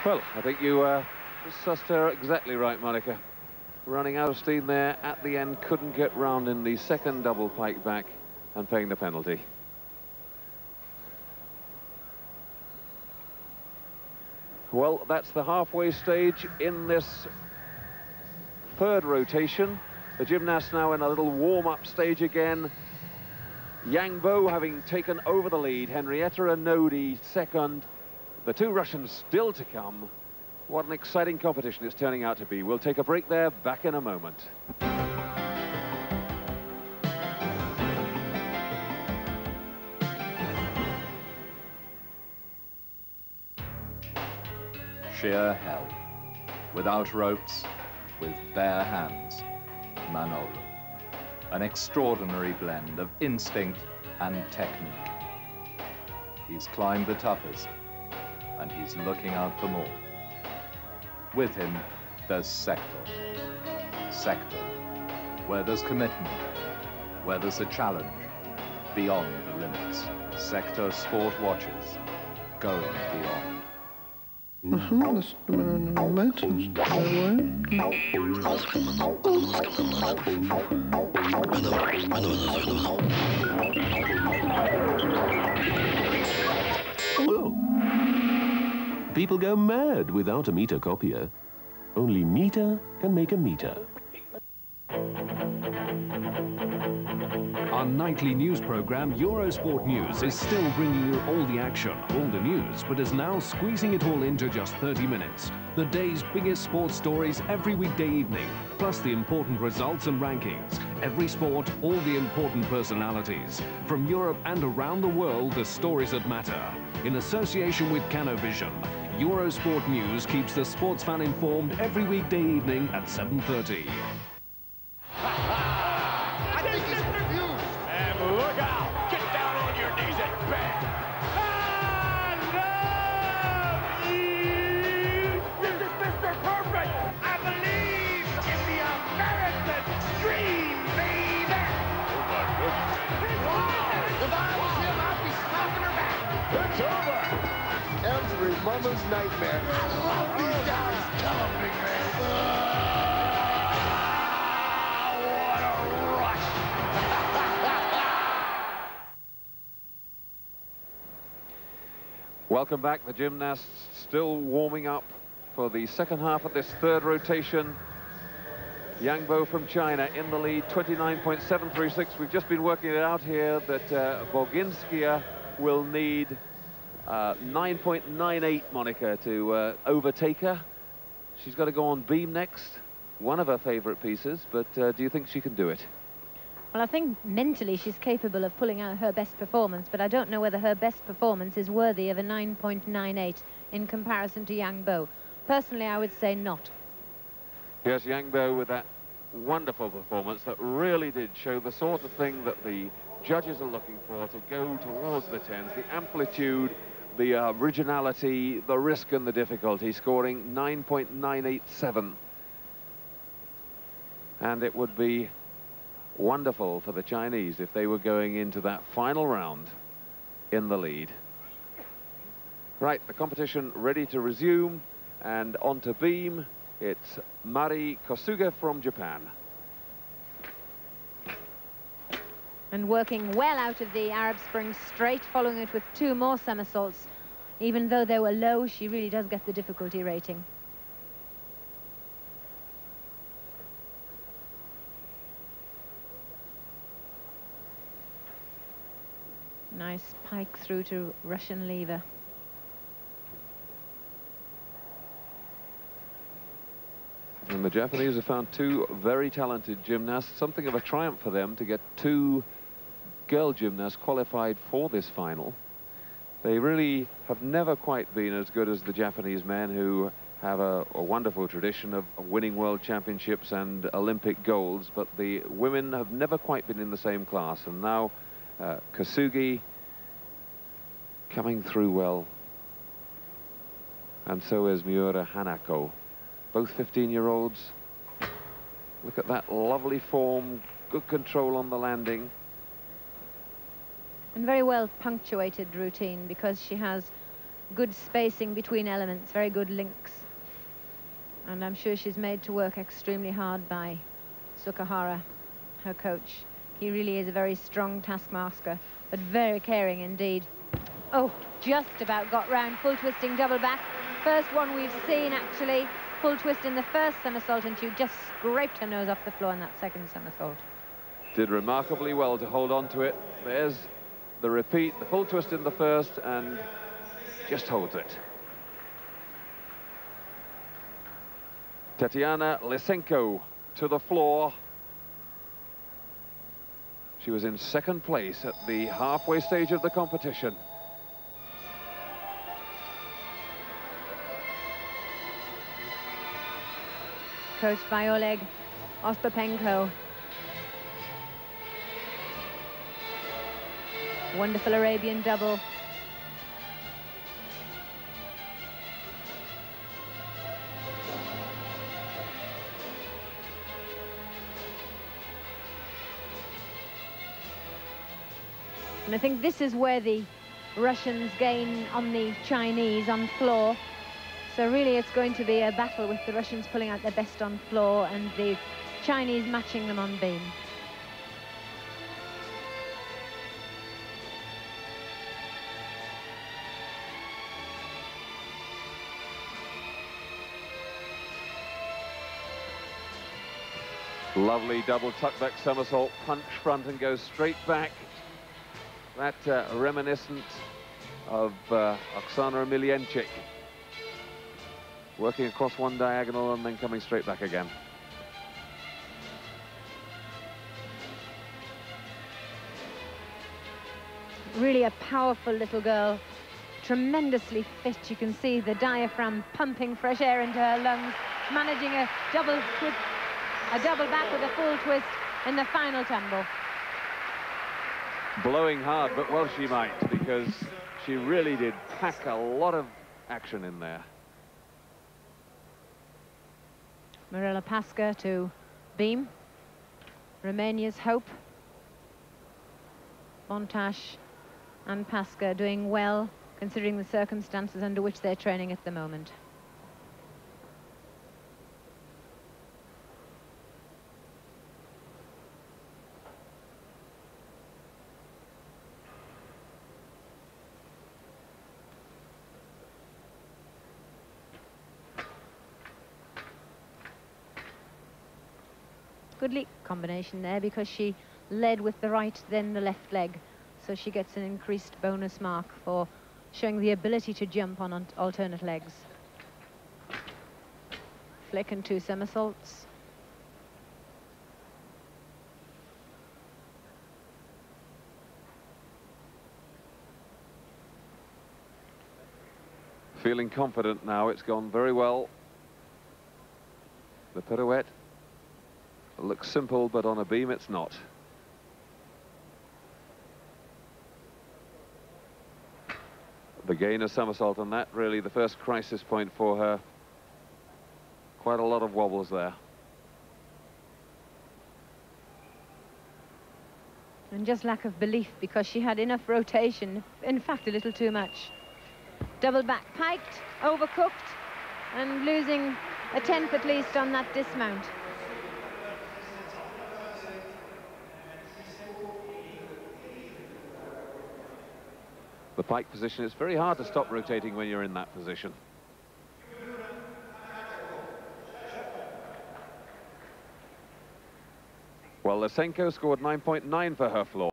Well, I think you sussed her exactly right, Monica. Running out of steam there at the end, couldn't get round in the second double pike back and paying the penalty. Well, that's the halfway stage in this third rotation. The gymnasts now in a little warm-up stage again. Yang Bo having taken over the lead, Henrietta Nodi second. The two Russians still to come. What an exciting competition it's turning out to be. We'll take a break there, back in a moment. Sheer hell. Without ropes, with bare hands. Manolo. An extraordinary blend of instinct and technique. He's climbed the toughest, and he's looking out for more. With him, there's Sector. Sector, where there's commitment, where there's a challenge, beyond the limits. Sector Sport watches, going beyond. People go mad without a meter copier. Only meter can make a meter. Our nightly news program, Eurosport News, is still bringing you all the action, all the news, but is now squeezing it all into just 30 minutes. The day's biggest sports stories every weekday evening, plus the important results and rankings. Every sport, all the important personalities. From Europe and around the world, the stories that matter. In association with Canovision, Eurosport News keeps the sports fan informed every weekday evening at 7:30. I think he's confused. And look out! Get down on your knees and bang! I love you! This is Mr. Perfect! I believe in the American dream, baby! Oh my goodness! Wow! If I was him, I'd be slapping her back! It's over! Every mother's nightmare. I love these guys! Tell them, big man! Welcome back. The gymnasts still warming up for the second half of this third rotation. Yang Bo from China in the lead, 29.736. We've just been working it out here that Boginskaya will need 9.98, Monica, to overtake her. She's got to go on beam next, one of her favorite pieces, but do you think she can do it? Well, I think mentally she's capable of pulling out her best performance, but I don't know whether her best performance is worthy of a 9.98 in comparison to Yang Bo. Personally, I would say not. Yes, Yang Bo with that wonderful performance that really did show the sort of thing that the judges are looking for, to go towards the tens, the amplitude, the originality, the risk and the difficulty, scoring 9.987. And it would be wonderful for the Chinese if they were going into that final round in the lead. Right, the competition ready to resume, and onto beam, it's Mari Kosuge from Japan. And working well out of the Arab Spring straight, following it with two more somersaults. Even though they were low, she really does get the difficulty rating. Nice pike through to Russian lever. And the Japanese have found two very talented gymnasts. Something of a triumph for them to get two girl gymnasts qualified for this final. They really have never quite been as good as the Japanese men, who have a wonderful tradition of winning world championships and Olympic golds, but the women have never quite been in the same class. And now Kosuge coming through well, and so is Miura Hanako, both 15-year-olds. Look at that lovely form, good control on the landing. And very well punctuated routine, because she has good spacing between elements, very good links. And I'm sure she's made to work extremely hard by Sukahara, her coach. He really is a very strong taskmaster, but very caring indeed. Oh, just about got round. Full twisting double back. First one we've seen, actually. Full twist in the first somersault, and she just scraped her nose off the floor in that second somersault. Did remarkably well to hold on to it. There's the repeat, the full twist in the first, and just holds it. Tatiana Lyssenko to the floor. She was in second place at the halfway stage of the competition. Coached by Oleg Ostapenko. Wonderful Arabian double. And I think this is where the Russians gain on the Chinese on floor. So really it's going to be a battle with the Russians pulling out their best on floor and the Chinese matching them on beam. Lovely double tuck-back somersault, punch front and goes straight back. That reminiscent of Oksana Emelianchik. Working across one diagonal and then coming straight back again. Really a powerful little girl, tremendously fit. You can see the diaphragm pumping fresh air into her lungs, managing a double back with a full twist in the final tumble. Blowing hard, but well she might, because she really did pack a lot of action in there. Mirela Pasca to beam. Romania's hope. Bontash and Pasca doing well, considering the circumstances under which they're training at the moment. Good leap combination there, because she led with the right, then the left leg. So she gets an increased bonus mark for showing the ability to jump on alternate legs. Flick and two somersaults. Feeling confident now, it's gone very well. The pirouette looks simple, but on a beam it's not. The gain of somersault, and that really the first crisis point for her. Quite a lot of wobbles there. And just lack of belief, because she had enough rotation, in fact a little too much. Double back piked, overcooked, and losing a tenth at least on that dismount. The pike position, it's very hard to stop rotating when you're in that position. Well, Lyssenko scored 9.9 for her floor.